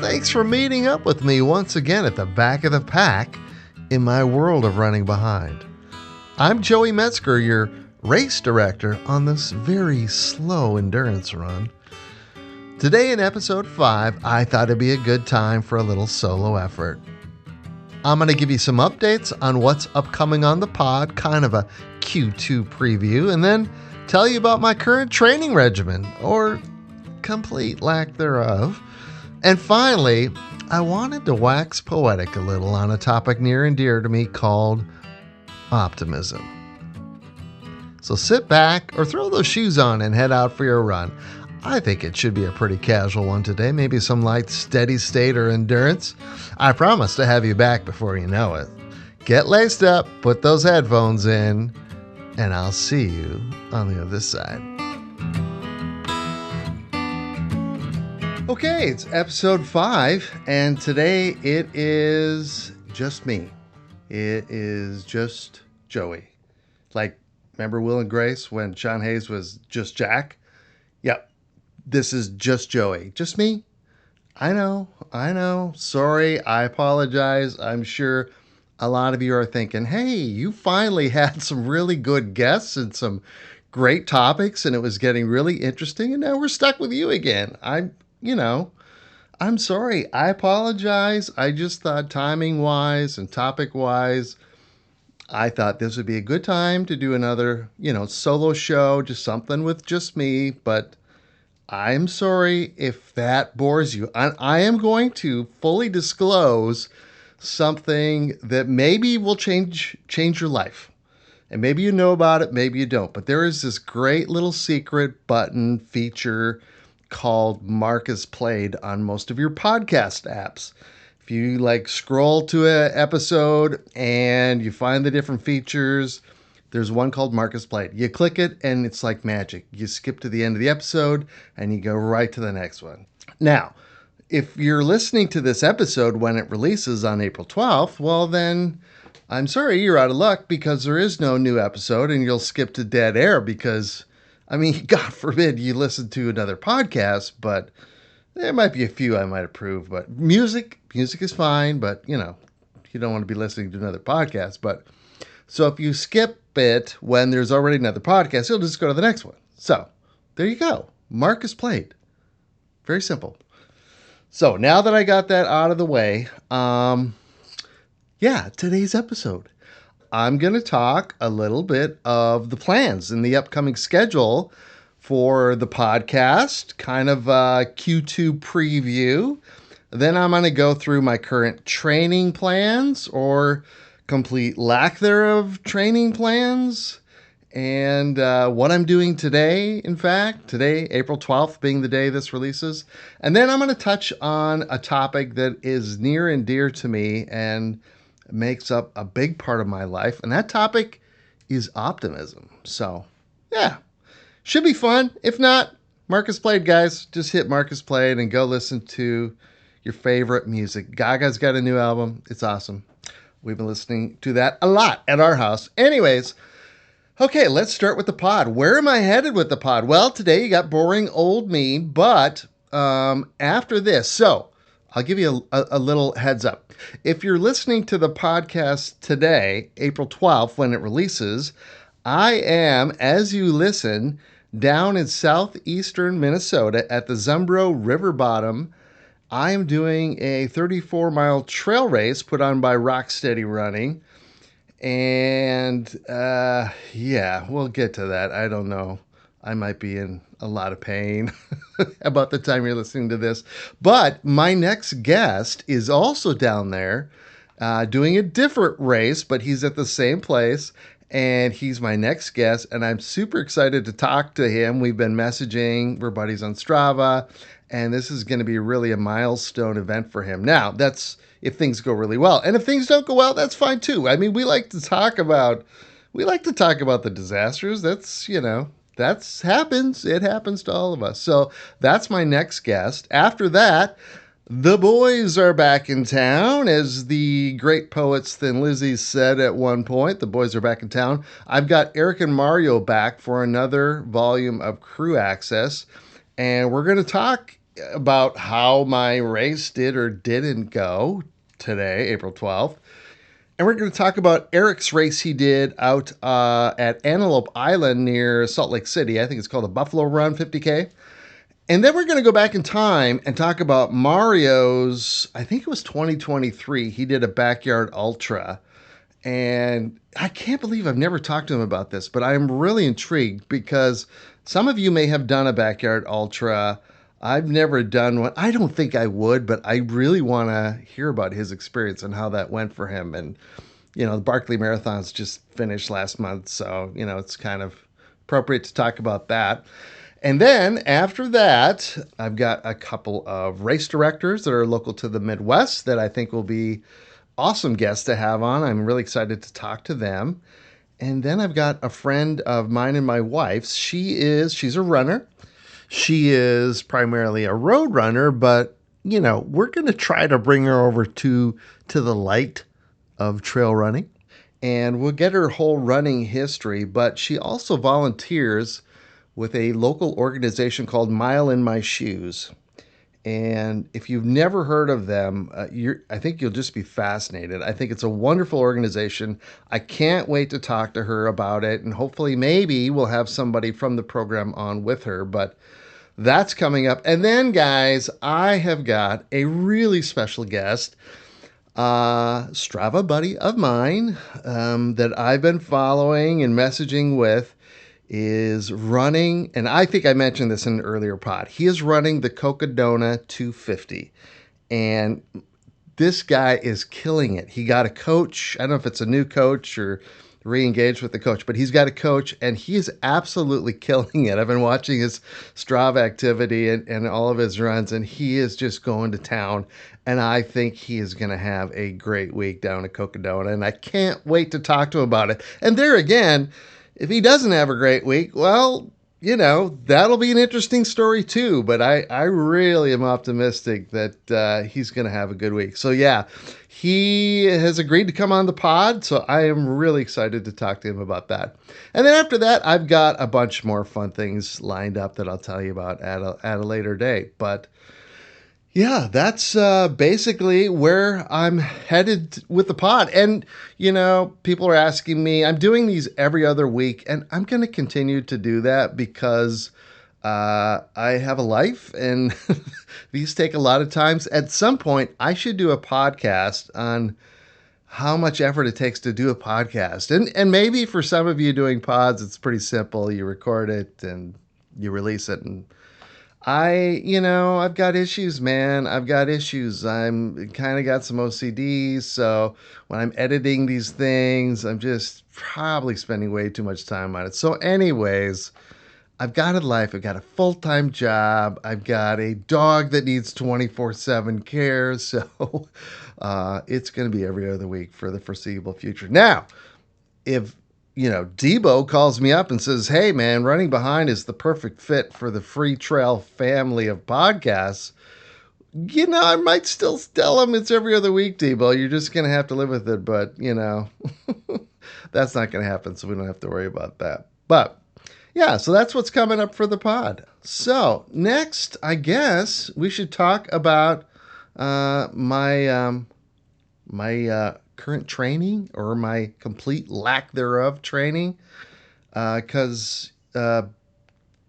Thanks for meeting up with me once again at the back of the pack in my world of running behind. I'm Joey Metzger, your race director on this very slow endurance run. Today in episode 5, I thought it'd be a good time for a little solo effort. I'm going to give you some updates on what's upcoming on the pod, kind of a Q2 preview, and then tell you about my current training regimen, or complete lack thereof. And finally, I wanted to wax poetic a little on a topic near and dear to me called optimism. So sit back or throw those shoes on and head out for your run. I think it should be a pretty casual one today, maybe some light steady state or endurance. I promise to have you back before you know it. Get laced up, put those headphones in, and I'll see you on the other side. Okay, it's episode 5, and today it is just me. It is just Joey. Like, remember Will and Grace when Sean Hayes was just Jack? Yep. This is just Joey. Just me. I know. Sorry, I apologize. I'm sure a lot of you are thinking, hey, you finally had some really good guests and some great topics, and it was getting really interesting, and now we're stuck with you again. I'm sorry. I apologize. I just thought timing-wise and topic-wise, I thought this would be a good time to do another, solo show, just something with just me, but I'm sorry if that bores you. I am going to fully disclose something that maybe will change your life. And maybe you know about it, maybe you don't. But there is this great little secret button feature called Mark Has Played on most of your podcast apps. If you scroll to an episode and you find the different features, there's one called Mark Has Played. You click it and it's like magic. You skip to the end of the episode and you go right to the next one. Now, if you're listening to this episode when it releases on April 12th, well then, I'm sorry, you're out of luck because there is no new episode and you'll skip to dead air because, God forbid you listen to another podcast, but there might be a few I might approve. But music is fine, but you don't want to be listening to another podcast. But so if you skip it when there's already another podcast, you'll just go to the next one. So there you go. Mark Has Played. Very simple. So now that I got that out of the way, today's episode, I'm going to talk a little bit of the plans in the upcoming schedule for the podcast, kind of a Q2 preview. Then I'm going to go through my current training plans or complete lack thereof training plans, and what I'm doing today, today, April 12th, being the day this releases. And then I'm going to touch on a topic that is near and dear to me and makes up a big part of my life, and that topic is optimism. So, yeah, should be fun. If not, Mark Has Played, guys. Just hit Mark Has Played and go listen to your favorite music. Gaga's got a new album. It's awesome. We've been listening to that a lot at our house. Anyways, okay, let's start with the pod. Where am I headed with the pod? Well, today you got boring old me, but after this, so I'll give you a little heads up. If you're listening to the podcast today, April 12th, when it releases, I am, as you listen, down in southeastern Minnesota at the Zumbro River bottom. I am doing a 34-mile trail race put on by Rocksteady Running. And, we'll get to that. I don't know. I might be in a lot of pain about the time you're listening to this. But my next guest is also down there doing a different race, but he's at the same place. And he's my next guest, and I'm super excited to talk to him. We've been messaging. We're buddies on Strava. And this is going to be really a milestone event for him. Now, that's if things go really well. And if things don't go well, that's fine too. We like to talk about the disasters. That's happens. It happens to all of us. So that's my next guest. After that, the boys are back in town. As the great poets Thin Lizzy said at one point, the boys are back in town. I've got Eric and Mario back for another volume of Crew Access. And we're going to talk about how my race did or didn't go today, April 12th. And we're going to talk about Eric's race he did out at Antelope Island near Salt Lake City. I think it's called the Buffalo Run 50K. And then we're going to go back in time and talk about Mario's, I think it was 2023. He did a backyard ultra. And I can't believe I've never talked to him about this, but I'm really intrigued because some of you may have done a backyard ultra. I've never done one. I don't think I would, but I really want to hear about his experience and how that went for him. And, the Barkley Marathon's just finished last month, so, it's kind of appropriate to talk about that. And then after that, I've got a couple of race directors that are local to the Midwest that I think will be awesome guests to have on. I'm really excited to talk to them. And then I've got a friend of mine and my wife's. She's a runner. She is primarily a road runner, but we're going to try to bring her over to the light of trail running. And we'll get her whole running history, but she also volunteers with a local organization called Mile in My Shoes. And if you've never heard of them, I think you'll just be fascinated. I think it's a wonderful organization. I can't wait to talk to her about it. And hopefully, maybe we'll have somebody from the program on with her. But that's coming up. And then, guys, I have got a really special guest, Strava buddy of mine that I've been following and messaging with. Is running, and I think I mentioned this in an earlier pod. He is running the Cocodona 250, and this guy is killing it. He got a coach. I don't know if it's a new coach or re-engaged with the coach, but he's got a coach, and he is absolutely killing it. I've been watching his Strava activity and all of his runs, and he is just going to town. And I think he is going to have a great week down at Cocodona, and I can't wait to talk to him about it. And there again, if he doesn't have a great week, well, that'll be an interesting story too. But I really am optimistic that he's going to have a good week. So, yeah, he has agreed to come on the pod. So I am really excited to talk to him about that. And then after that, I've got a bunch more fun things lined up that I'll tell you about at a later date. But yeah, that's basically where I'm headed with the pod. And, people are asking me, I'm doing these every other week, and I'm going to continue to do that because I have a life and these take a lot of times. At some point, I should do a podcast on how much effort it takes to do a podcast. And maybe for some of you doing pods, it's pretty simple. You record it and you release it, and I've got issues, man. I've got issues. I'm kind of got some OCD. So when I'm editing these things, I'm just probably spending way too much time on it. So anyways, I've got a life. I've got a full-time job. I've got a dog that needs 24/7 care. So it's going to be every other week for the foreseeable future. Now, if Debo calls me up and says, hey, man, Running Behind is the perfect fit for the Free Trail family of podcasts, I might still tell him it's every other week, Debo. You're just going to have to live with it. But, that's not going to happen, so we don't have to worry about that. But, yeah, so that's what's coming up for the pod. So, next, I guess we should talk about my current training or my complete lack thereof training, because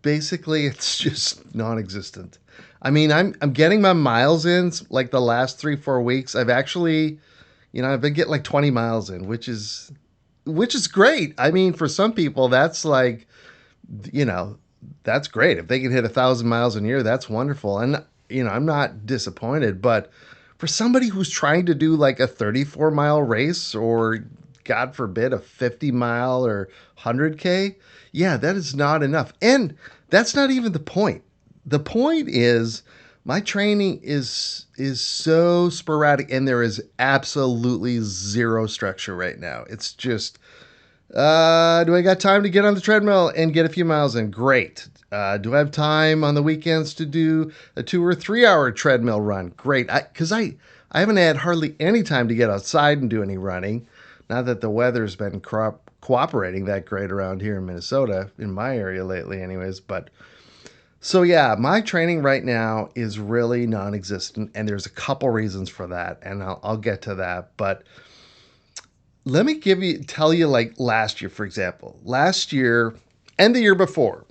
basically it's just non-existent. I mean, I'm getting my miles in like the last 3-4 weeks. I've actually, I've been getting like 20 miles in, which is great. I mean, for some people that's like, that's great. If they can hit 1,000 miles a year, that's wonderful. And I'm not disappointed, but for somebody who's trying to do like a 34-mile race or, God forbid, a 50-mile or 100K, yeah, that is not enough. And that's not even the point. The point is my training is so sporadic, and there is absolutely zero structure right now. It's just, do I got time to get on the treadmill and get a few miles in? Great. Do I have time on the weekends to do a 2 or 3 hour treadmill run? Great. Because I haven't had hardly any time to get outside and do any running. Not that the weather's been cooperating that great around here in Minnesota, in my area lately anyways. But So yeah, my training right now is really non-existent, and there's a couple reasons for that, and I'll get to that. But let me tell you like last year, for example, last year and the year before,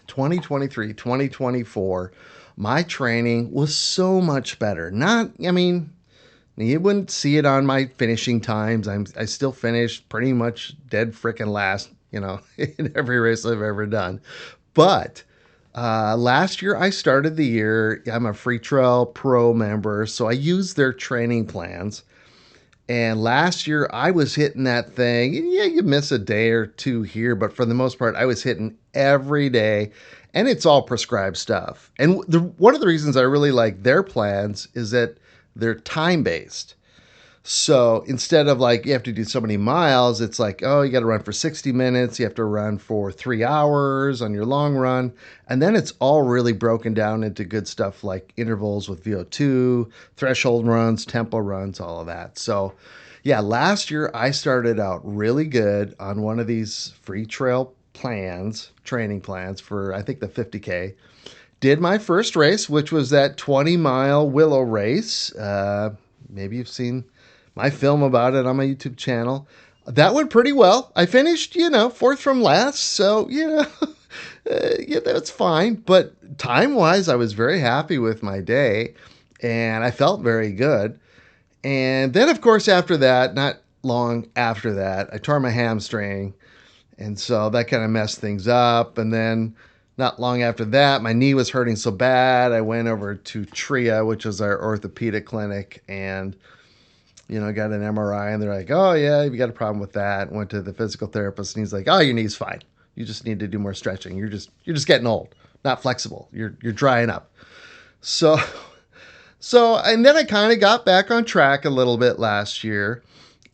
2023, 2024, my training was so much better. Not, I mean, you wouldn't see it on my finishing times. I still finished pretty much dead frickin' last, in every race I've ever done. But last year I started the year. I'm a Free Trail Pro member, so I use their training plans. And last year I was hitting that thing. Yeah, you miss a day or two here, but for the most part, I was hitting every day, and it's all prescribed stuff. And one of the reasons I really like their plans is that they're time based. So instead of like you have to do so many miles, it's like, oh, you got to run for 60 minutes. You have to run for 3 hours on your long run. And then it's all really broken down into good stuff like intervals with VO2, threshold runs, tempo runs, all of that. So yeah, last year I started out really good on one of these free trail plans, training plans for, I think, the 50K. Did my first race, which was that 20-mile Willow race. Maybe you've seen my film about it on my YouTube channel. That went pretty well. I finished, fourth from last. So, yeah, that's fine. But time wise, I was very happy with my day and I felt very good. And then, of course, after that, not long after that, I tore my hamstring. And so that kind of messed things up. And then not long after that, my knee was hurting so bad. I went over to TRIA, which is our orthopedic clinic, and got an MRI, and they're like, "Oh yeah, you got a problem with that." Went to the physical therapist, and he's like, "Oh, your knee's fine. You just need to do more stretching. You're just getting old, not flexible. You're drying up." So and then I kind of got back on track a little bit last year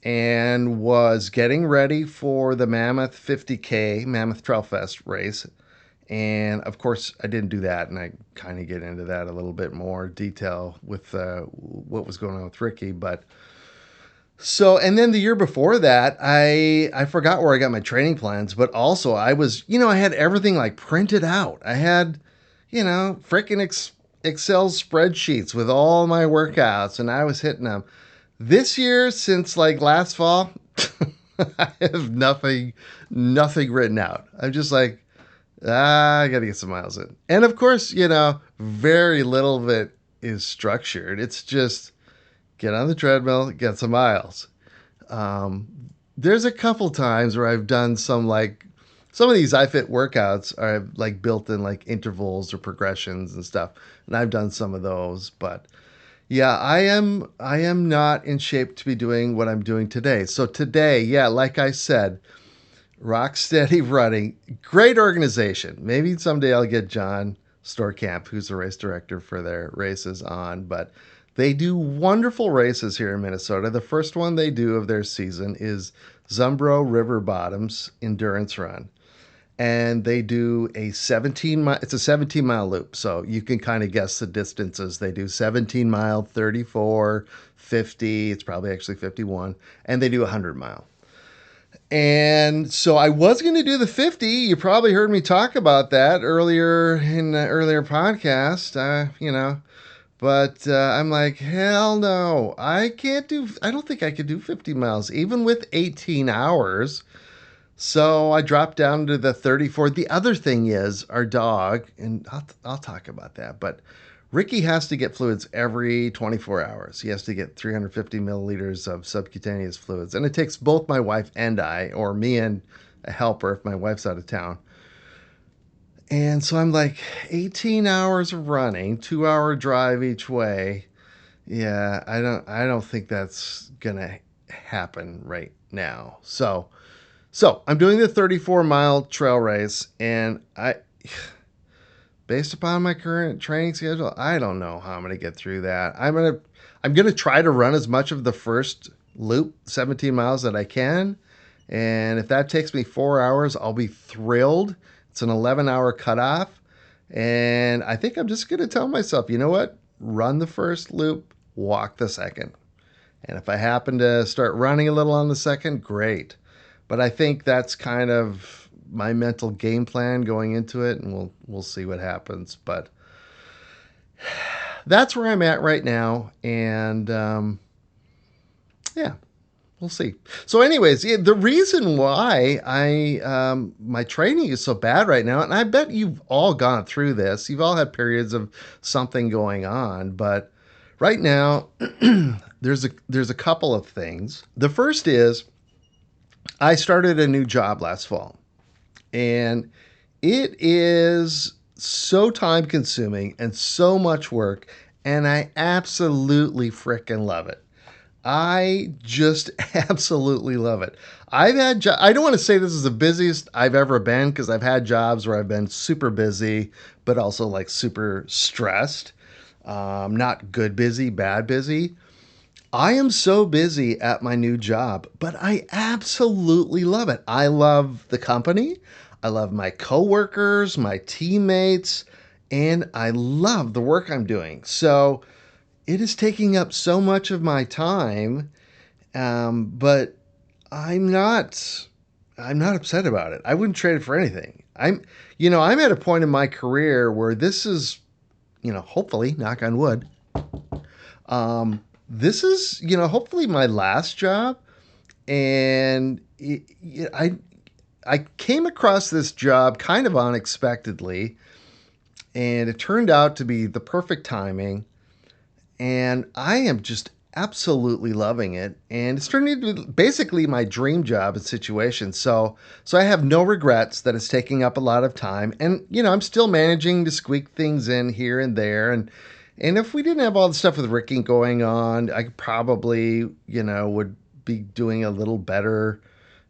and was getting ready for the Mammoth 50K, Mammoth Trail Fest race. And of course, I didn't do that. And I kind of get into that a little bit more detail with what was going on with Ricky. But so, and then the year before that, I forgot where I got my training plans, but also I was, I had everything like printed out. I had, freaking Excel spreadsheets with all my workouts, and I was hitting them. This year, since like last fall, I have nothing written out. I'm just like, I got to get some miles in. And of course, very little of it is structured. It's just get on the treadmill, get some miles. Um, there's a couple times where I've done some of these iFit workouts are like built in like intervals or progressions and stuff. And I've done some of those, but yeah, I am not in shape to be doing what I'm doing today. So today, yeah, like I said, rock steady running, great organization. Maybe someday I'll get John Storkamp, who's the race director for their races, on, but they do wonderful races here in Minnesota. The first one they do of their season is Zumbro River Bottoms Endurance Run. And they do a 17-mile loop. So you can kind of guess the distances. They do 17 mile, 34, 50. It's probably actually 51. And they do 100-mile. And so I was going to do the 50. You probably heard me talk about that earlier in the earlier podcast, But I'm like, hell no. I don't think I could do 50 miles, even with 18 hours. So I dropped down to the 34. The other thing is our dog, and I'll talk about that, but Ricky has to get fluids every 24 hours. He has to get 350 milliliters of subcutaneous fluids. And it takes both my wife and I, or me and a helper if my wife's out of town. And so I'm like, 18 hours of running, 2-hour drive each way. Yeah, I don't think that's gonna happen right now. So I'm doing the 34-mile trail race, and based upon my current training schedule, I don't know how I'm going to get through that. I'm gonna try to run as much of the first loop, 17 miles, that I can, and if that takes me 4 hours, I'll be thrilled. It's an 11-hour cutoff, and I think I'm just going to tell myself, you know what? Run the first loop, walk the second, and if I happen to start running a little on the second, great. But I think that's kind of my mental game plan going into it, and we'll see what happens. But that's where I'm at right now, and yeah, we'll see. So, anyways, yeah, the reason why I my training is so bad right now, and I bet you've all gone through this. You've all had periods of something going on, but right now there's a couple of things. The first is I started a new job last fall, and it is so time consuming and so much work, and I absolutely freaking love it. I just absolutely love it. I don't want to say this is the busiest I've ever been because I've had jobs where I've been super busy, but also like super stressed. Not good busy, bad busy. I am so busy at my new job, but I absolutely love it. I love the company. I love my coworkers, my teammates, and I love the work I'm doing. So it is taking up so much of my time, but I'm not. I'm not upset about it. I wouldn't trade it for anything. I'm at a point in my career where this is, hopefully, knock on wood, this is, hopefully my last job. And I came across this job kind of unexpectedly, and it turned out to be the perfect timing. And I am just absolutely loving it. And it's turned into basically my dream job and situation. So I have no regrets that it's taking up a lot of time. And I'm still managing to squeak things in here and there. And if we didn't have all the stuff with Ricky going on, I probably, would be doing a little better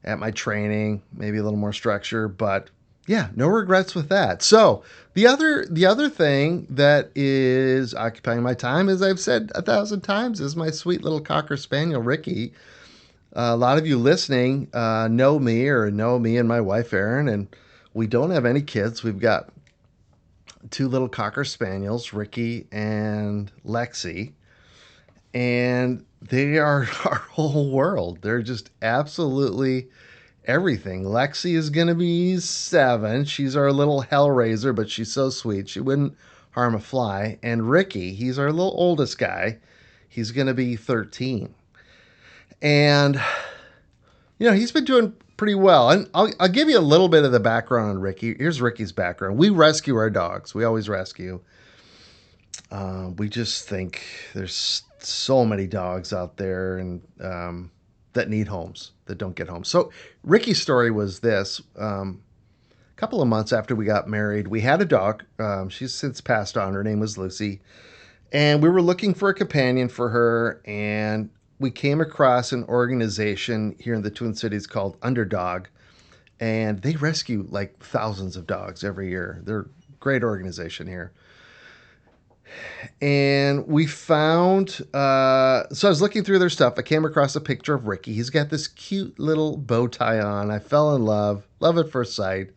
at my training, maybe a little more structure, but yeah, no regrets with that. So the other thing that is occupying my time, as I've said 1,000 times, is my sweet little Cocker Spaniel, Ricky. A lot of you listening know me and my wife, Erin, and we don't have any kids. We've got two little Cocker Spaniels, Ricky and Lexi, and they are our whole world. They're just absolutely everything. Lexi is going to be 7. She's our little hellraiser, but she's so sweet. She wouldn't harm a fly. And Ricky, he's our little oldest guy. He's going to be 13. And, he's been doing pretty well. And I'll give you a little bit of the background on Ricky. Here's Ricky's background. We rescue our dogs. We always rescue. We just think there's so many dogs out there and that need homes, that don't get homes. So Ricky's story was this. A couple of months after we got married, we had a dog. She's since passed on. Her name was Lucy. And we were looking for a companion for her. And we came across an organization here in the Twin Cities called Underdog. And they rescue like thousands of dogs every year. They're a great organization here. And we found, so I was looking through their stuff. I came across a picture of Ricky. He's got this cute little bow tie on. I fell in love at first sight.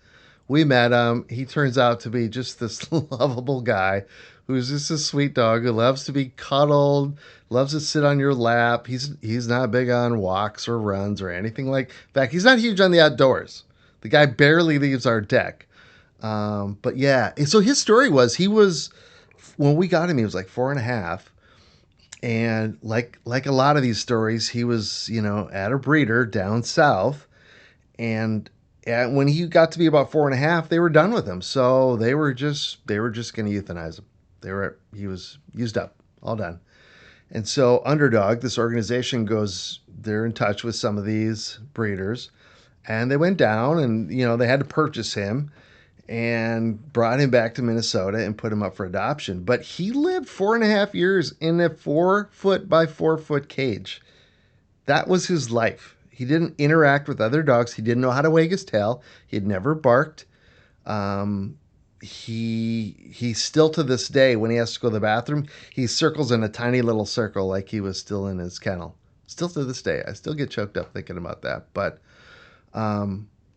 We met him. He turns out to be just this lovable guy who's just a sweet dog who loves to be cuddled, loves to sit on your lap. He's not big on walks or runs or anything like. In fact, he's not huge on the outdoors. The guy barely leaves our deck. But yeah, so his story was when we got him, he was like 4.5. And like a lot of these stories, he was, at a breeder down south. And when he got to be about 4.5, they were done with him. So they were just going to euthanize him. He was used up, all done. And so Underdog, this organization they're in touch with some of these breeders, and they went down and, they had to purchase him and brought him back to Minnesota and put him up for adoption. But he lived 4.5 years in a 4-foot by 4-foot cage. That was his life. He didn't interact with other dogs. He didn't know how to wag his tail. He had never barked. He still to this day, when he has to go to the bathroom, he circles in a tiny little circle like he was still in his kennel. Still to this day. I still get choked up thinking about that. But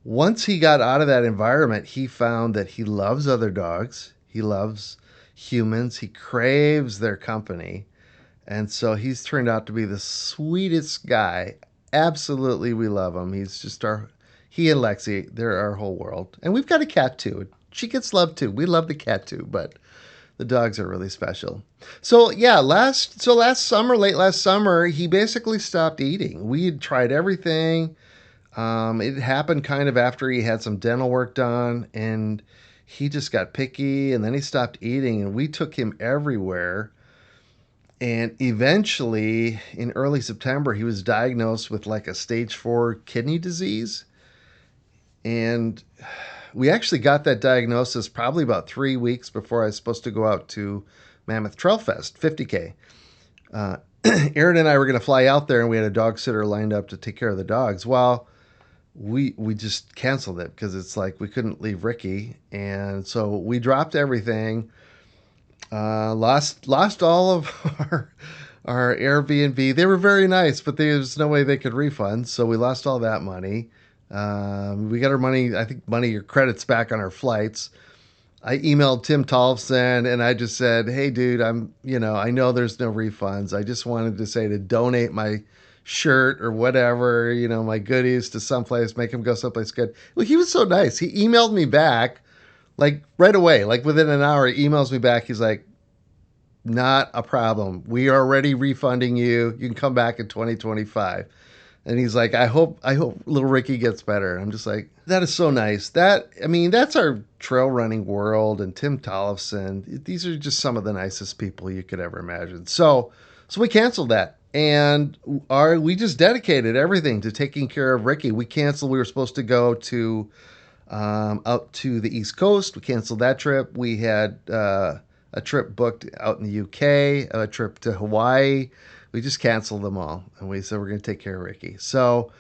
once he got out of that environment, he found that he loves other dogs. He loves humans. He craves their company. And so he's turned out to be the sweetest guy. Absolutely, we love him. He and Lexi, they're our whole world. And we've got a cat too. She gets love too. We love the cat too, but the dogs are really special. So yeah, last summer, late last summer, he basically stopped eating. We had tried everything. It happened kind of after he had some dental work done, and he just got picky, and then he stopped eating, and we took him everywhere. And eventually, in early September, he was diagnosed with like a stage 4 kidney disease. And we actually got that diagnosis probably about 3 weeks before I was supposed to go out to Mammoth Trail Fest, 50K. Uh, Aaron and I were going to fly out there, and we had a dog sitter lined up to take care of the dogs. Well, we just canceled it because it's like we couldn't leave Ricky, and so we dropped everything. Lost all of our Airbnb. They were very nice, but there was no way they could refund, so we lost all that money. We got our money, I think, money or credits back on our flights. I emailed Tim Tollefson and I just said, "Hey, dude, I know there's no refunds. I just wanted to say to donate my shirt or whatever, my goodies to someplace, make him go someplace good." Well, he was so nice. He emailed me back like right away, like within an hour. He emails me back. He's like, "Not a problem. We are already refunding you. You can come back in 2025." And he's like, I hope little Ricky gets better. And I'm just like, that is so nice. That's our trail running world. And Tim Tollefson, these are just some of the nicest people you could ever imagine. So we canceled that. And we just dedicated everything to taking care of Ricky. We canceled. We were supposed to go to out to the East Coast. We canceled that trip. We had a trip booked out in the UK, a trip to Hawaii. We just canceled them all, and we said we're going to take care of Ricky. So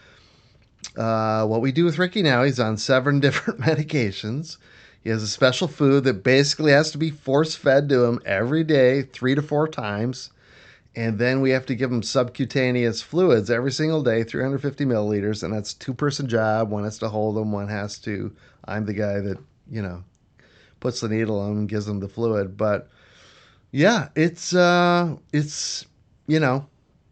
what we do with Ricky now, he's on 7 different medications. He has a special food that basically has to be force-fed to him every day, 3 to 4 times. And then we have to give him subcutaneous fluids every single day, 350 milliliters, and that's a 2-person job. One has to hold him, one has to, I'm the guy that, puts the needle on him and gives him the fluid. But yeah, it's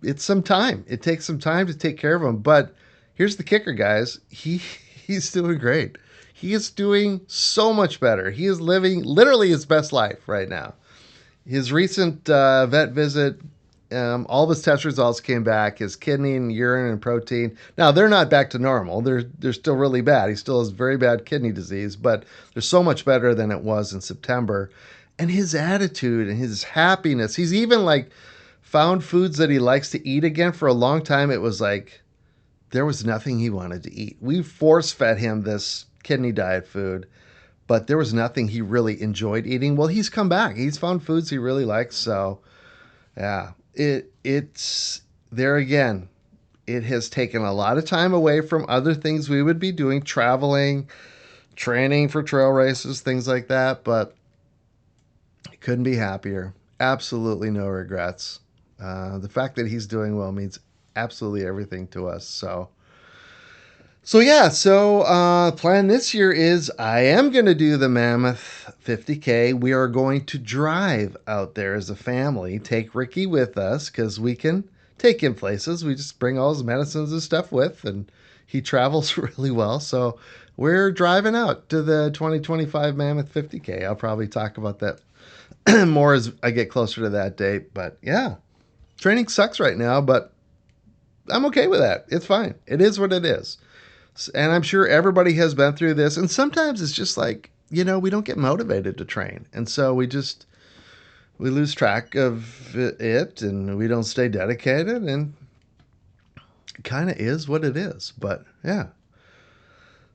it's some time. It takes some time to take care of him. But here's the kicker, guys. He's doing great. He is doing so much better. He is living literally his best life right now. His recent vet visit, all of his test results came back. His kidney and urine and protein. Now, they're not back to normal. They're still really bad. He still has very bad kidney disease, but they're so much better than it was in September. And his attitude and his happiness. He's even like found foods that he likes to eat again. For a long time, it was like there was nothing he wanted to eat. We force fed him this kidney diet food, but there was nothing he really enjoyed eating. Well, he's come back. He's found foods he really likes. So yeah, it's there again. It has taken a lot of time away from other things we would be doing, traveling, training for trail races, things like that. But couldn't be happier. Absolutely no regrets. The fact that he's doing well means absolutely everything to us. So plan this year is I am going to do the Mammoth 50K. We are going to drive out there as a family, take Ricky with us because we can take him places. We just bring all his medicines and stuff with, and he travels really well. So we're driving out to the 2025 Mammoth 50K. I'll probably talk about that more as I get closer to that date. But yeah, training sucks right now, but I'm okay with that. It's fine. It is what it is. And I'm sure everybody has been through this. And sometimes it's just like, we don't get motivated to train. And so we lose track of it and we don't stay dedicated, and it kind of is what it is. But yeah.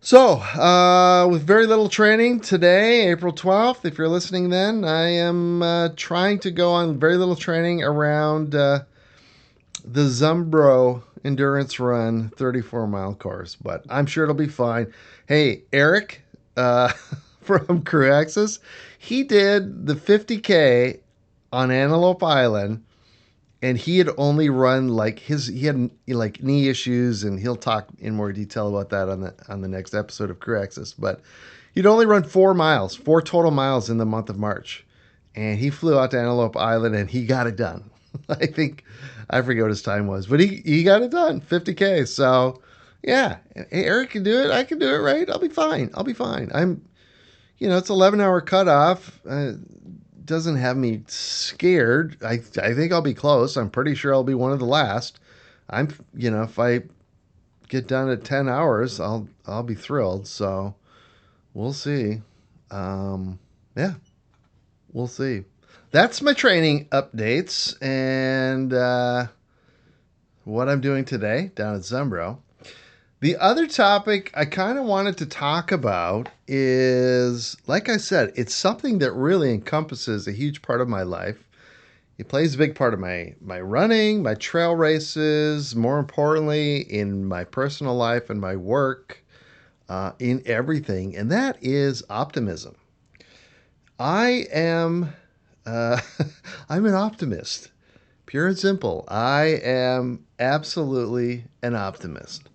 So, with very little training today, April 12th, if you're listening then, I am trying to go on very little training around the Zumbro endurance run 34-mile course, but I'm sure it'll be fine. Hey, Eric from Crew Access, he did the 50K on Antelope Island, and he had only run he had like knee issues, and he'll talk in more detail about that on the next episode of Crew Access. But he'd only run 4 total miles in the month of March, and he flew out to Antelope Island and he got it done. I forget what his time was, but he got it done, 50K. So Yeah. Hey, Eric can do it. I can do it, right? I'll be fine. I'll be fine. It's 11-hour cutoff. Doesn't have me scared. I think I'll be close. I'm pretty sure I'll be one of the last. If I get done at 10 hours, I'll be thrilled. So we'll see. Yeah, we'll see. That's my training updates and what I'm doing today down at Zumbro. The other topic I kind of wanted to talk about is, like I said, it's something that really encompasses a huge part of my life. It plays a big part of my running, my trail races, more importantly, in my personal life and my work, in everything, and that is optimism. I am, uh, I'm an optimist, pure and simple. I am absolutely an optimist.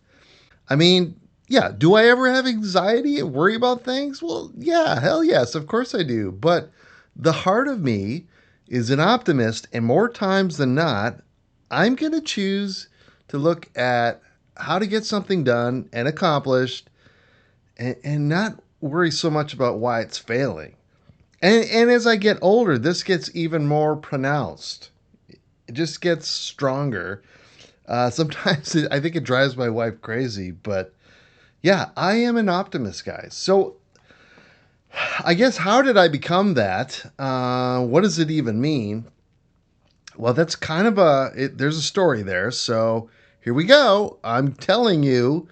I mean, yeah, do I ever have anxiety and worry about things? Well, yeah, hell yes, of course I do. But the heart of me is an optimist, and more times than not, I'm going to choose to look at how to get something done and accomplished and not worry so much about why it's failing. And as I get older, this gets even more pronounced. It just gets stronger. Sometimes I think it drives my wife crazy, but yeah, I am an optimist, guys. So I guess how did I become that? What does it even mean? Well, that's kind of there's a story there. So here we go. I'm telling you,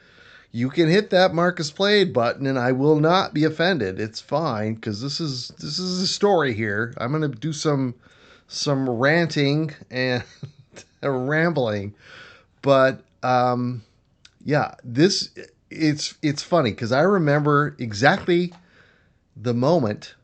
you can hit that Marcus Played button, and I will not be offended. It's fine because this is a story here. I'm gonna do some ranting and rambling, but yeah, this it's funny because I remember exactly the moment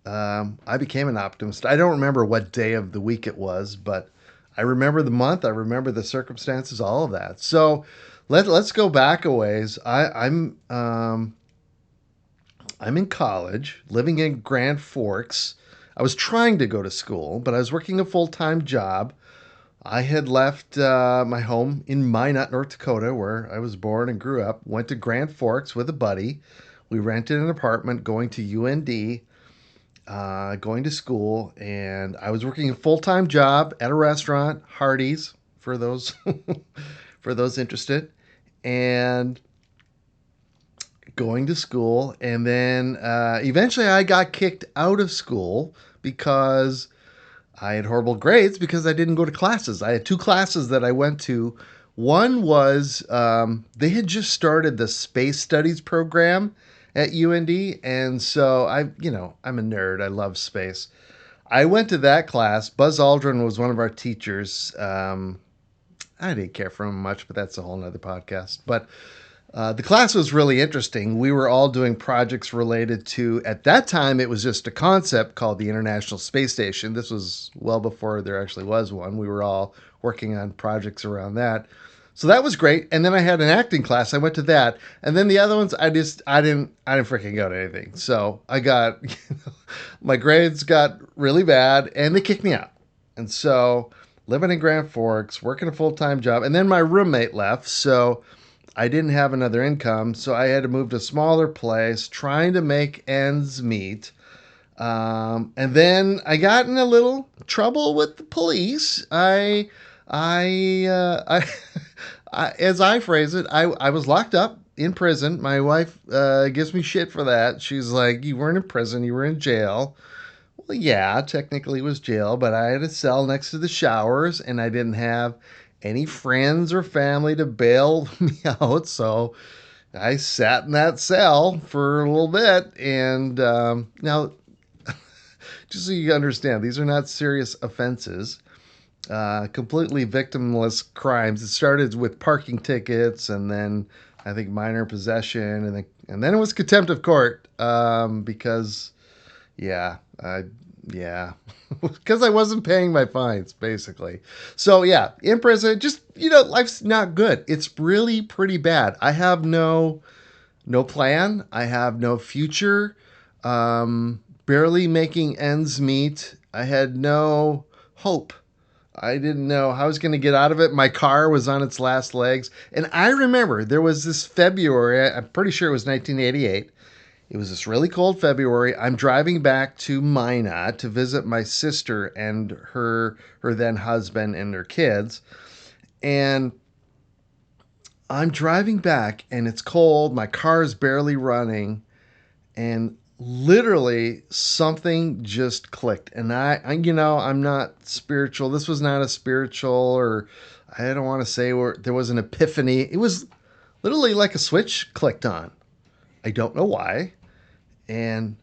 I became an optimist. I don't remember what day of the week it was, but I remember the month. I remember the circumstances, all of that. So let's go back a ways. I'm in college, living in Grand Forks. I was trying to go to school, but I was working a full time job. I had left my home in Minot, North Dakota, where I was born and grew up. Went to Grand Forks with a buddy. We rented an apartment going to UND, going to school, and I was working a full time job at a restaurant, Hardee's, for those for those interested, and going to school. And then eventually, I got kicked out of school because I had horrible grades because I didn't go to classes. I had two classes that I went to. One was they had just started the space studies program at UND, and so I'm a nerd. I love space. I went to that class. Buzz Aldrin was one of our teachers. I didn't care for him much, but that's a whole nother podcast. But the class was really interesting. We were all doing projects related to, at that time, it was just a concept called the International Space Station. This was well before there actually was one. We were all working on projects around that. So that was great. And then I had an acting class. I went to that. And then the other ones, I didn't freaking go to anything. So I got, my grades got really bad and they kicked me out. And so living in Grand Forks, working a full-time job, and then my roommate left. So I didn't have another income, so I had to move to a smaller place, trying to make ends meet. And then I got in a little trouble with the police. As I phrase it, I was locked up in prison. My wife gives me shit for that. She's like, "You weren't in prison, you were in jail." Well, yeah, technically it was jail, but I had a cell next to the showers, and I didn't have any friends or family to bail me out. So I sat in that cell for a little bit. And now, just so you understand, these are not serious offenses, completely victimless crimes. It started with parking tickets, and then I think minor possession, and then it was contempt of court because yeah, yeah, because I wasn't paying my fines, basically. So yeah, in prison, just life's not good. It's really pretty bad. I have no plan. I have no future. Barely making ends meet. I had no hope I didn't know how I was going to get out of it. My car was on its last legs. And I remember there was this February, I'm pretty sure it was 1988. It was this really cold February. I'm driving back to Minot to visit my sister and her then husband and their kids. And I'm driving back and it's cold. My car is barely running. And literally something just clicked. And I'm not spiritual. This was not a spiritual, or I don't want to say where there was an epiphany. It was literally like a switch clicked on. I don't know why. And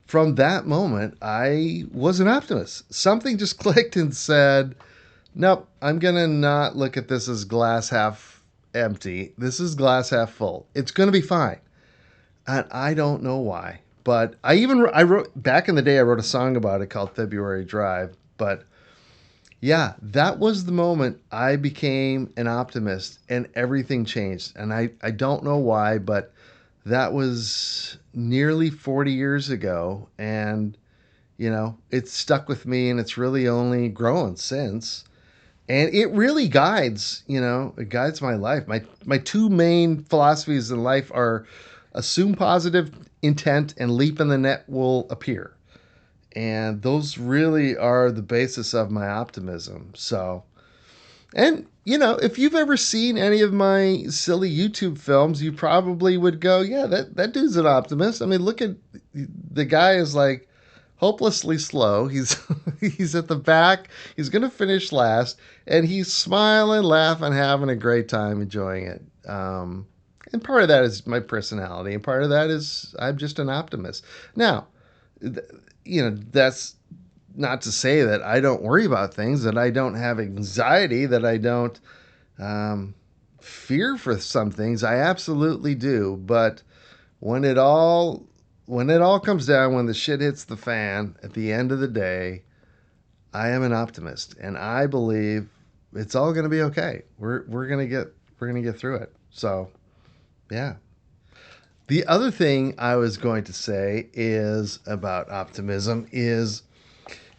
from that moment, I was an optimist. Something just clicked and said, nope, I'm going to not look at this as glass half empty. This is glass half full. It's going to be fine. And I don't know why. But I wrote back in the day, I wrote a song about it called February Drive. But yeah, that was the moment I became an optimist and everything changed. And I don't know why, but that was nearly 40 years ago. And, it's stuck with me and it's really only grown since. And it really it guides my life. My two main philosophies in life are assume positive intent and leap in the net will appear. And those really are the basis of my optimism. So, and if you've ever seen any of my silly YouTube films, you probably would go, yeah, that dude's an optimist. I mean, look at the guy is like hopelessly slow. He's he's at the back. He's going to finish last, and he's smiling, laughing, having a great time, enjoying it. And part of that is my personality, and part of that is I'm just an optimist. Now, that's not to say that I don't worry about things, that I don't have anxiety, that I don't fear for some things. I absolutely do. But when it all comes down, when the shit hits the fan, at the end of the day, I am an optimist, and I believe it's all going to be okay. We're gonna get through it. So, yeah. The other thing I was going to say is about optimism is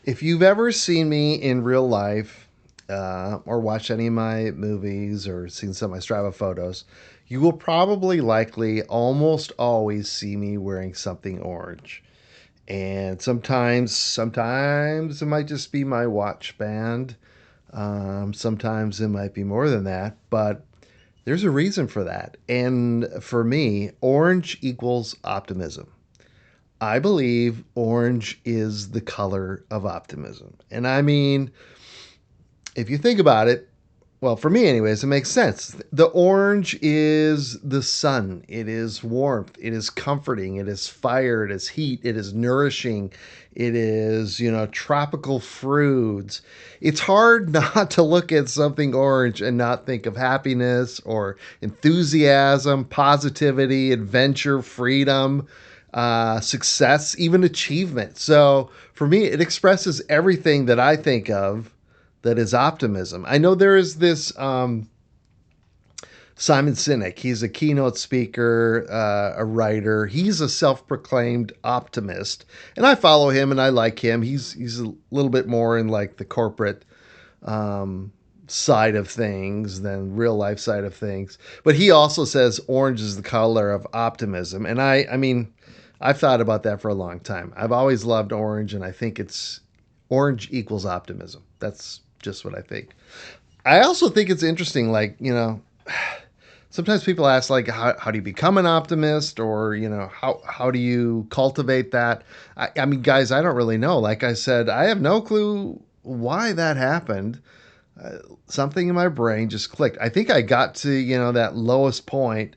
if you've ever seen me in real life or watched any of my movies or seen some of my Strava photos, you will probably likely almost always see me wearing something orange. And sometimes it might just be my watch band. Sometimes it might be more than that, but there's a reason for that. And for me, orange equals optimism. I believe orange is the color of optimism. And I mean, if you think about it, well, for me, anyways, it makes sense. The orange is the sun. It is warmth. It is comforting. It is fire. It is heat. It is nourishing. It is, tropical fruits. It's hard not to look at something orange and not think of happiness or enthusiasm, positivity, adventure, freedom, success, even achievement. So for me, it expresses everything that I think of that is optimism. I know there is this Simon Sinek. He's a keynote speaker, a writer. He's a self-proclaimed optimist, and I follow him and I like him. He's a little bit more in like the corporate side of things than real life side of things. But he also says orange is the color of optimism, and I mean, I've thought about that for a long time. I've always loved orange, and I think it's orange equals optimism. That's just what I think. I also think it's interesting, like, sometimes people ask, like, how do you become an optimist, or, how do you cultivate that? I mean, guys, I don't really know. Like I said, I have no clue why that happened. Something in my brain just clicked. I think I got to, that lowest point,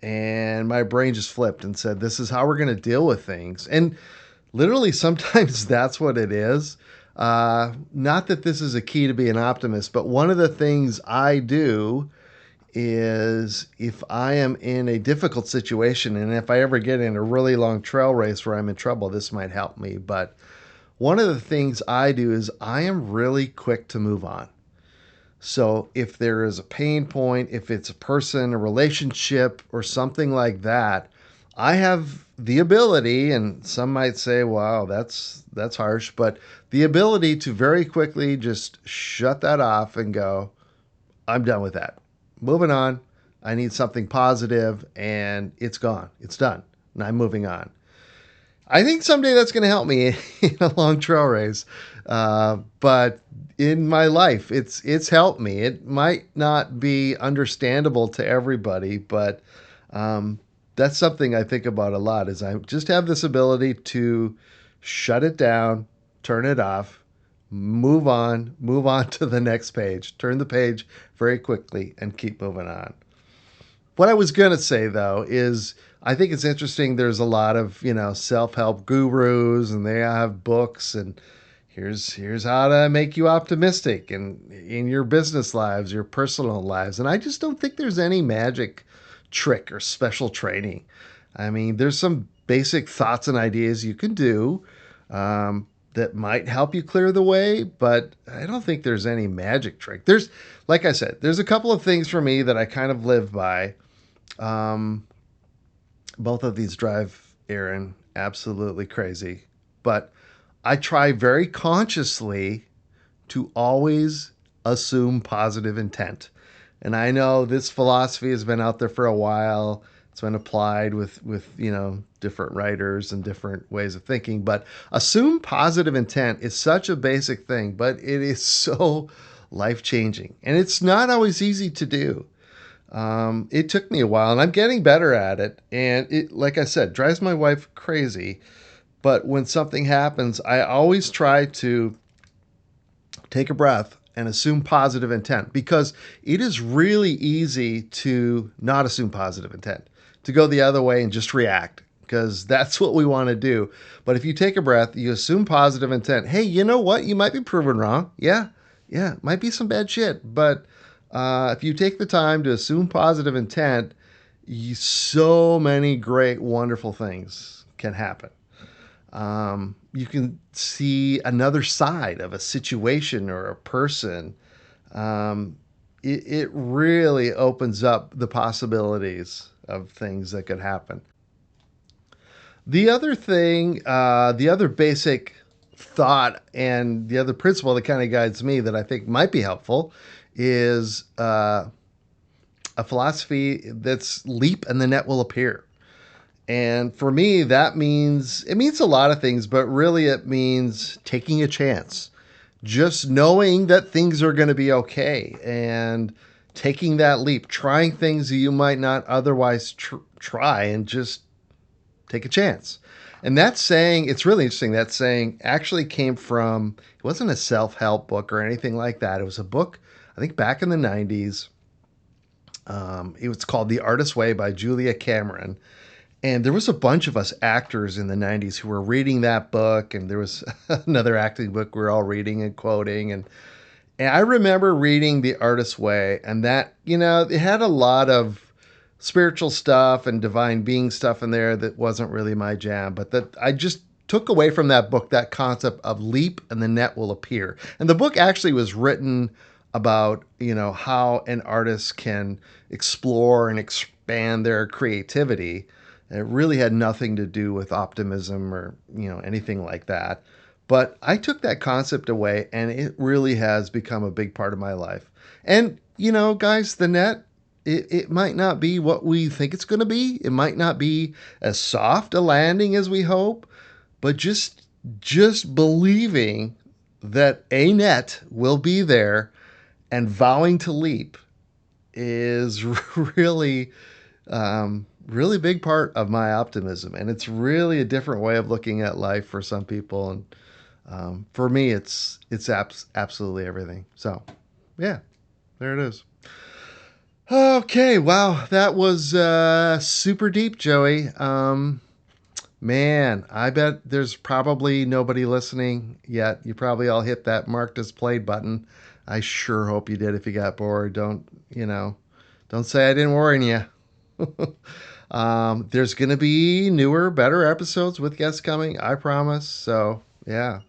and my brain just flipped and said, this is how we're going to deal with things. And literally, sometimes that's what it is. Not that this is a key to be an optimist, but one of the things I do is if I am in a difficult situation, and if I ever get in a really long trail race where I'm in trouble, this might help me. But one of the things I do is I am really quick to move on. So if there is a pain point, if it's a person, a relationship, or something like that, I have the ability, and some might say, "Wow, that's harsh," but the ability to very quickly just shut that off and go, "I'm done with that. Moving on. I need something positive, and it's gone. It's done, and I'm moving on." I think someday that's going to help me in a long trail race. But in my life, it's helped me. It might not be understandable to everybody, but um, that's something I think about a lot. Is I just have this ability to shut it down, turn it off, move on to the next page, turn the page very quickly, and keep moving on. What I was going to say though is I think it's interesting. There's a lot of, self-help gurus and they have books and here's how to make you optimistic and in your business lives, your personal lives. And I just don't think there's any magic trick or special training. I mean, there's some basic thoughts and ideas you can do that might help you clear the way, but I don't think there's any magic trick. Like I said, there's a couple of things for me that I kind of live by. um, Both of these drive Aaron absolutely crazy, but I try very consciously to always assume positive intent. And I know this philosophy has been out there for a while. It's been applied with different writers and different ways of thinking, but assume positive intent is such a basic thing, but it is so life changing, and it's not always easy to do. It took me a while, and I'm getting better at it. And it, like I said, drives my wife crazy. But when something happens, I always try to take a breath and assume positive intent because it is really easy to not assume positive intent, to go the other way and just react because that's what we want to do. But if you take a breath, you assume positive intent. Hey, you know what? You might be proven wrong. Yeah, might be some bad shit. But if you take the time to assume positive intent, so many great, wonderful things can happen. You can see another side of a situation or a person. It really opens up the possibilities of things that could happen. The other thing, the other basic thought, and the other principle that kind of guides me that I think might be helpful is a philosophy that's leap and the net will appear. And for me, it means a lot of things, but really it means taking a chance, just knowing that things are going to be okay and taking that leap, trying things that you might not otherwise try and just take a chance. And that saying, it's really interesting. That saying actually came from, it wasn't a self help book or anything like that. It was a book, I think back in the 90s. It was called The Artist's Way by Julia Cameron. And there was a bunch of us actors in the 90s who were reading that book. And there was another acting book we were all reading and quoting. And I remember reading The Artist's Way, and that, it had a lot of spiritual stuff and divine being stuff in there that wasn't really my jam, but that I just took away from that book that concept of leap and the net will appear. And the book actually was written about, how an artist can explore and expand their creativity. It really had nothing to do with optimism or, anything like that. But I took that concept away and it really has become a big part of my life. And, guys, the net, it might not be what we think it's going to be. It might not be as soft a landing as we hope, but just believing that a net will be there and vowing to leap is really, really big part of my optimism. And it's really a different way of looking at life for some people. And for me, it's absolutely everything. So, yeah, there it is. Okay, wow, that was super deep, Joey. Man, I bet there's probably nobody listening yet. You probably all hit that marked as played button. I sure hope you did. If you got bored, don't say I didn't warn you. There's gonna be newer, better episodes with guests coming, I promise. So yeah.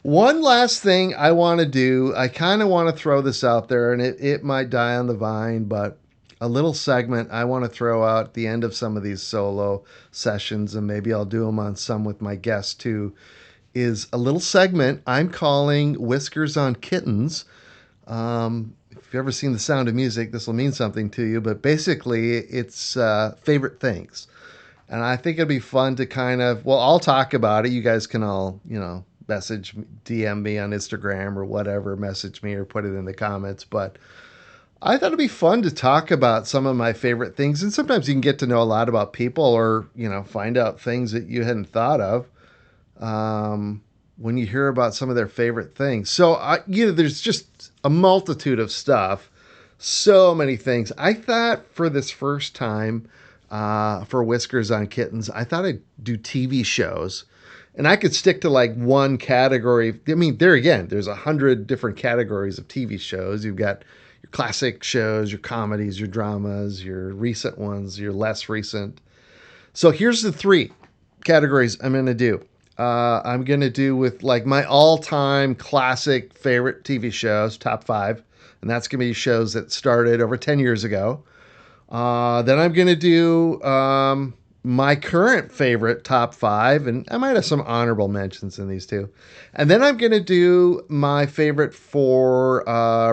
One last thing I want to do, I kind of want to throw this out there, and it might die on the vine, but a little segment I want to throw out at the end of some of these solo sessions, and maybe I'll do them on some with my guests too, is a little segment I'm calling Whiskers on Kittens. If you've ever seen The Sound of Music, this will mean something to you, but basically it's favorite things. And I think it'd be fun to kind of, well, I'll talk about it. You guys can all, message, DM me on Instagram or whatever, message me or put it in the comments. But I thought it'd be fun to talk about some of my favorite things. And sometimes you can get to know a lot about people or, find out things that you hadn't thought of when you hear about some of their favorite things. So, there's just a multitude of stuff, so many things. I thought for this first time, for Whiskers on Kittens, I thought I'd do TV shows. And I could stick to like one category. I mean, there again, there's 100 different categories of TV shows. You've got your classic shows, your comedies, your dramas, your recent ones, your less recent. So here's the 3 categories I'm going to do. I'm going to do with like my all-time classic favorite TV shows, top 5. And that's going to be shows that started over 10 years ago. Then I'm going to do my current favorite top 5, and I might have some honorable mentions in these too. And then I'm going to do my favorite for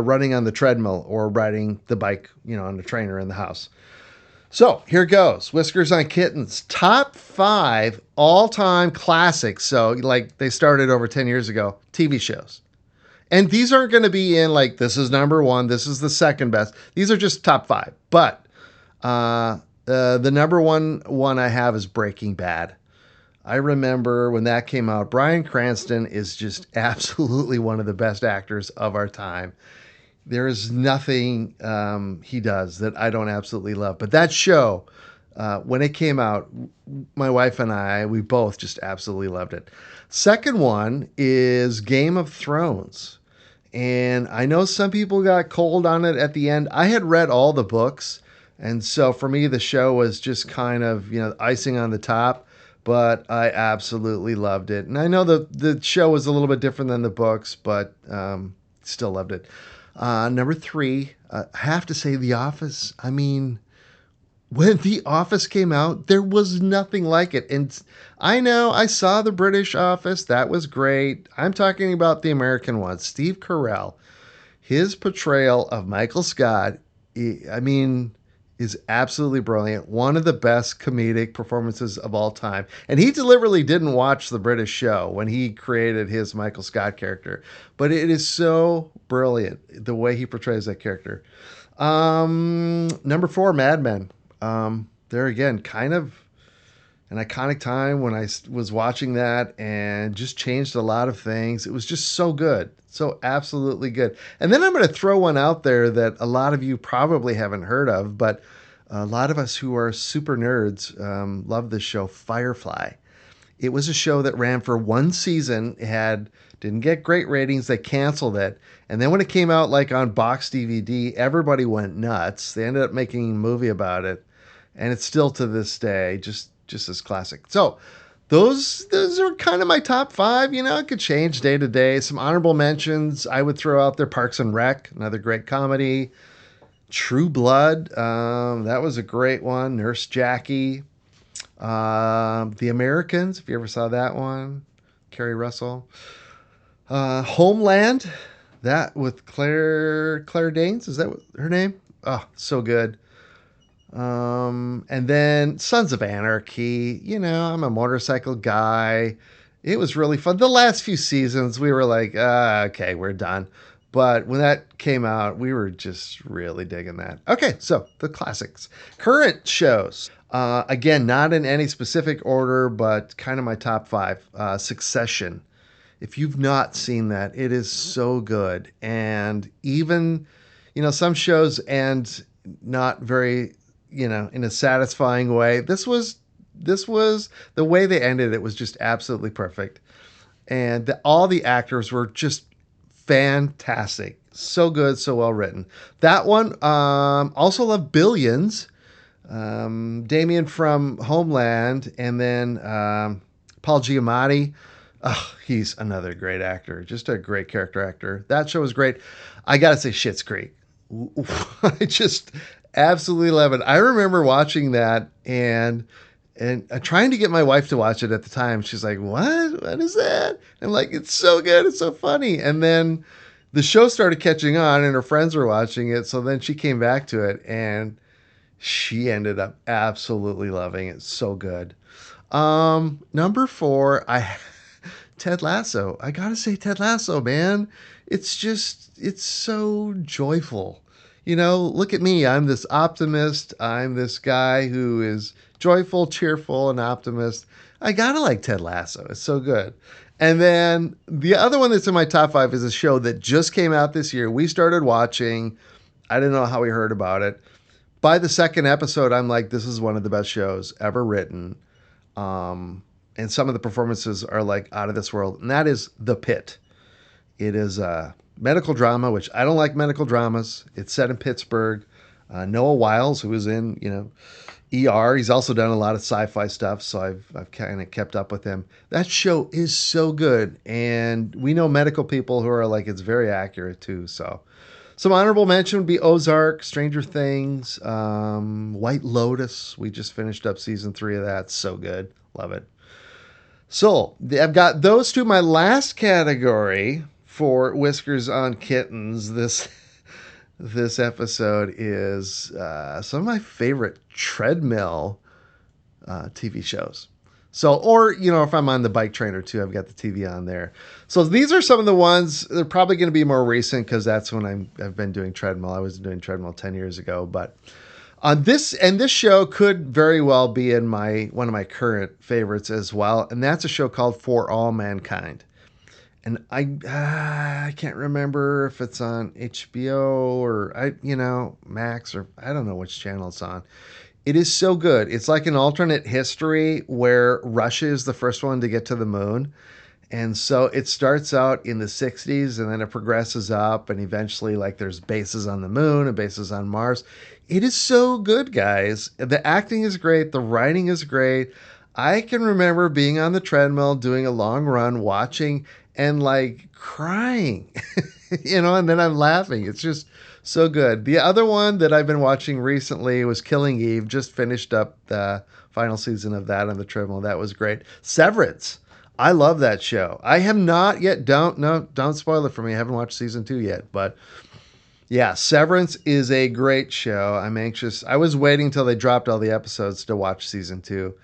running on the treadmill or riding the bike, on the trainer in the house. So here goes. Whiskers on Kittens. Top 5 all-time classics. So like they started over 10 years ago, TV shows. And these aren't going to be in like, this is number 1, this is the second best. These are just top 5. But the number one I have is Breaking Bad. I remember when that came out. Bryan Cranston is just absolutely one of the best actors of our time. There is nothing he does that I don't absolutely love. But that show, when it came out, my wife and I, we both just absolutely loved it. Second one is Game of Thrones. And I know some people got cold on it at the end. I had read all the books. And so for me, the show was just kind of, icing on the top, but I absolutely loved it. And I know the show was a little bit different than the books, but still loved it. Number 3, I have to say The Office. I mean, when The Office came out, there was nothing like it. And I know I saw the British Office. That was great. I'm talking about the American one. Steve Carell, his portrayal of Michael Scott, is absolutely brilliant. One of the best comedic performances of all time. And he deliberately didn't watch the British show when he created his Michael Scott character. But it is so brilliant, the way he portrays that character. Number 4, Mad Men. There again, kind of an iconic time when I was watching that and just changed a lot of things. It was just so good. So absolutely good. And then I'm going to throw one out there that a lot of you probably haven't heard of, but a lot of us who are super nerds love this show, Firefly. It was a show that ran for 1 season. It didn't get great ratings. They canceled it. And then when it came out like on box DVD, everybody went nuts. They ended up making a movie about it. And it's still to this day just as classic. So those are kind of my top 5. It could change day to day. Some honorable mentions I would throw out there. Parks and Rec, another great comedy. True Blood, that was a great one. Nurse Jackie. The Americans, if you ever saw that one. Kerry Russell. Homeland, that with Claire Danes, is that her name? Oh, so good. And then Sons of Anarchy, I'm a motorcycle guy. It was really fun. The last few seasons, we were like, okay, we're done. But when that came out, we were just really digging that. Okay, so the classics. Current shows. Again, not in any specific order, but kind of my top 5. Succession. If you've not seen that, it is so good. And even, some shows end not very, in a satisfying way. This was the way they ended. It was just absolutely perfect. And all the actors were just fantastic. So good, so well written. That one, also love Billions. Damien from Homeland, and then Paul Giamatti. Oh, he's another great actor. Just a great character actor. That show was great. I gotta say Schitt's Creek. I just Absolutely love it. I remember watching that and trying to get my wife to watch it at the time. She's like, "What? What is that?" I'm like, "It's so good. It's so funny." And then the show started catching on, and her friends were watching it. So then she came back to it, and she ended up absolutely loving it. So good. Number four, I Ted Lasso. I gotta say, Ted Lasso, man. It's so joyful. Look at me. I'm this optimist. I'm this guy who is joyful, cheerful, and optimist. I gotta like Ted Lasso. It's so good. And then the other one that's in my top five is a show that just came out this year. We started watching. I didn't know how we heard about it. By the second episode, I'm like, this is one of the best shows ever written. And some of the performances are like out of this world. And that is The Pit. It is a medical drama, which I don't like medical dramas. It's set in Pittsburgh. Noah Wiles, who is in, ER. He's also done a lot of sci-fi stuff, so I've kind of kept up with him. That show is so good, and we know medical people who are like, it's very accurate too. So some honorable mention would be Ozark, Stranger Things, White Lotus. We just finished up season 3 of that. So good. Love it. So I've got those two. My last category for Whiskers on Kittens this episode is some of my favorite treadmill TV shows. So, or, if I'm on the bike trainer too, I've got the TV on there. So these are some of the ones. They're probably going to be more recent because that's when I've been doing treadmill. I was doing treadmill 10 years ago, but this show could very well be in one of my current favorites as well. And that's a show called For All Mankind. And I can't remember if it's on HBO or Max, or I don't know which channel it's on. It is so good. It's like an alternate history where Russia is the first one to get to the moon. And so it starts out in the 60s and then it progresses up, and eventually like there's bases on the moon and bases on Mars. It is so good, guys. The acting is great. The writing is great. I can remember being on the treadmill, doing a long run, watching and like crying, and then I'm laughing. It's just so good. The other one that I've been watching recently was Killing Eve. Just finished up the final season of that on the treadmill. That was great. Severance. I love that show. I have not yet. Don't spoil it for me. I haven't watched season 2 yet, but yeah, Severance is a great show. I'm anxious. I was waiting until they dropped all the episodes to watch season 2.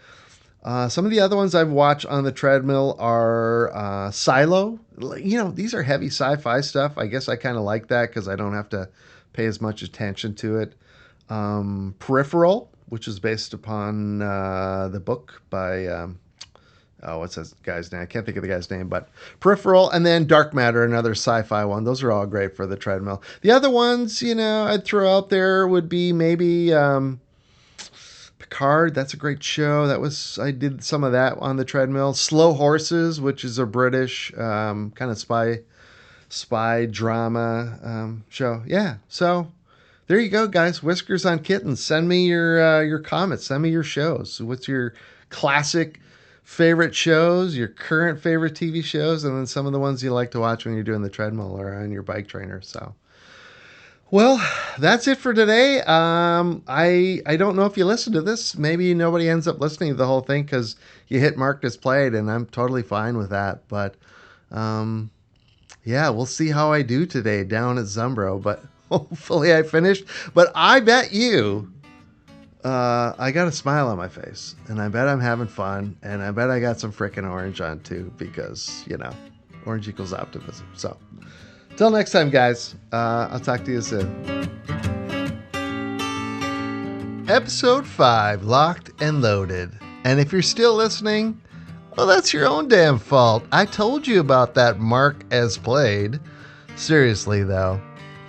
Some of the other ones I've watched on the treadmill are Silo. These are heavy sci-fi stuff. I guess I kind of like that because I don't have to pay as much attention to it. Peripheral, which is based upon the book by, what's that guy's name? I can't think of the guy's name, but Peripheral. And then Dark Matter, another sci-fi one. Those are all great for the treadmill. The other ones, I'd throw out there would be maybe... Picard, that's a great show. I did some of that on the treadmill. Slow Horses, which is a British kind of spy drama show. Yeah, so there you go, guys. Whiskers on Kittens. Send me your comments. Send me your shows. What's your classic favorite shows, your current favorite TV shows, and then some of the ones you like to watch when you're doing the treadmill or on your bike trainer. So, well, that's it for today. I don't know if you listen to this. Maybe nobody ends up listening to the whole thing because you hit marked as played, and I'm totally fine with that. But yeah, we'll see how I do today down at Zumbro. But hopefully I finished. But I bet you I got a smile on my face, and I bet I'm having fun, and I bet I got some frickin' orange on too because, orange equals optimism. So... till next time, guys. I'll talk to you soon. Episode 5, Locked and Loaded. And if you're still listening, well, that's your own damn fault. I told you about that mark as played. Seriously, though,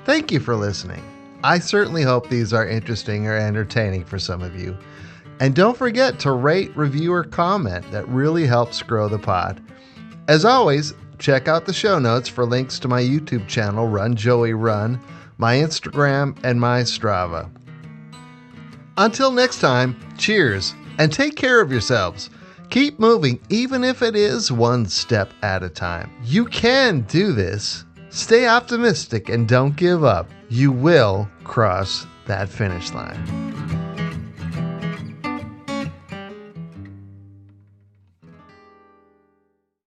thank you for listening. I certainly hope these are interesting or entertaining for some of you. And don't forget to rate, review, or comment. That really helps grow the pod. As always, check out the show notes for links to my YouTube channel, Run Joey Run, my Instagram, and my Strava. Until next time, cheers, and take care of yourselves. Keep moving, even if it is one step at a time. You can do this. Stay optimistic and don't give up. You will cross that finish line.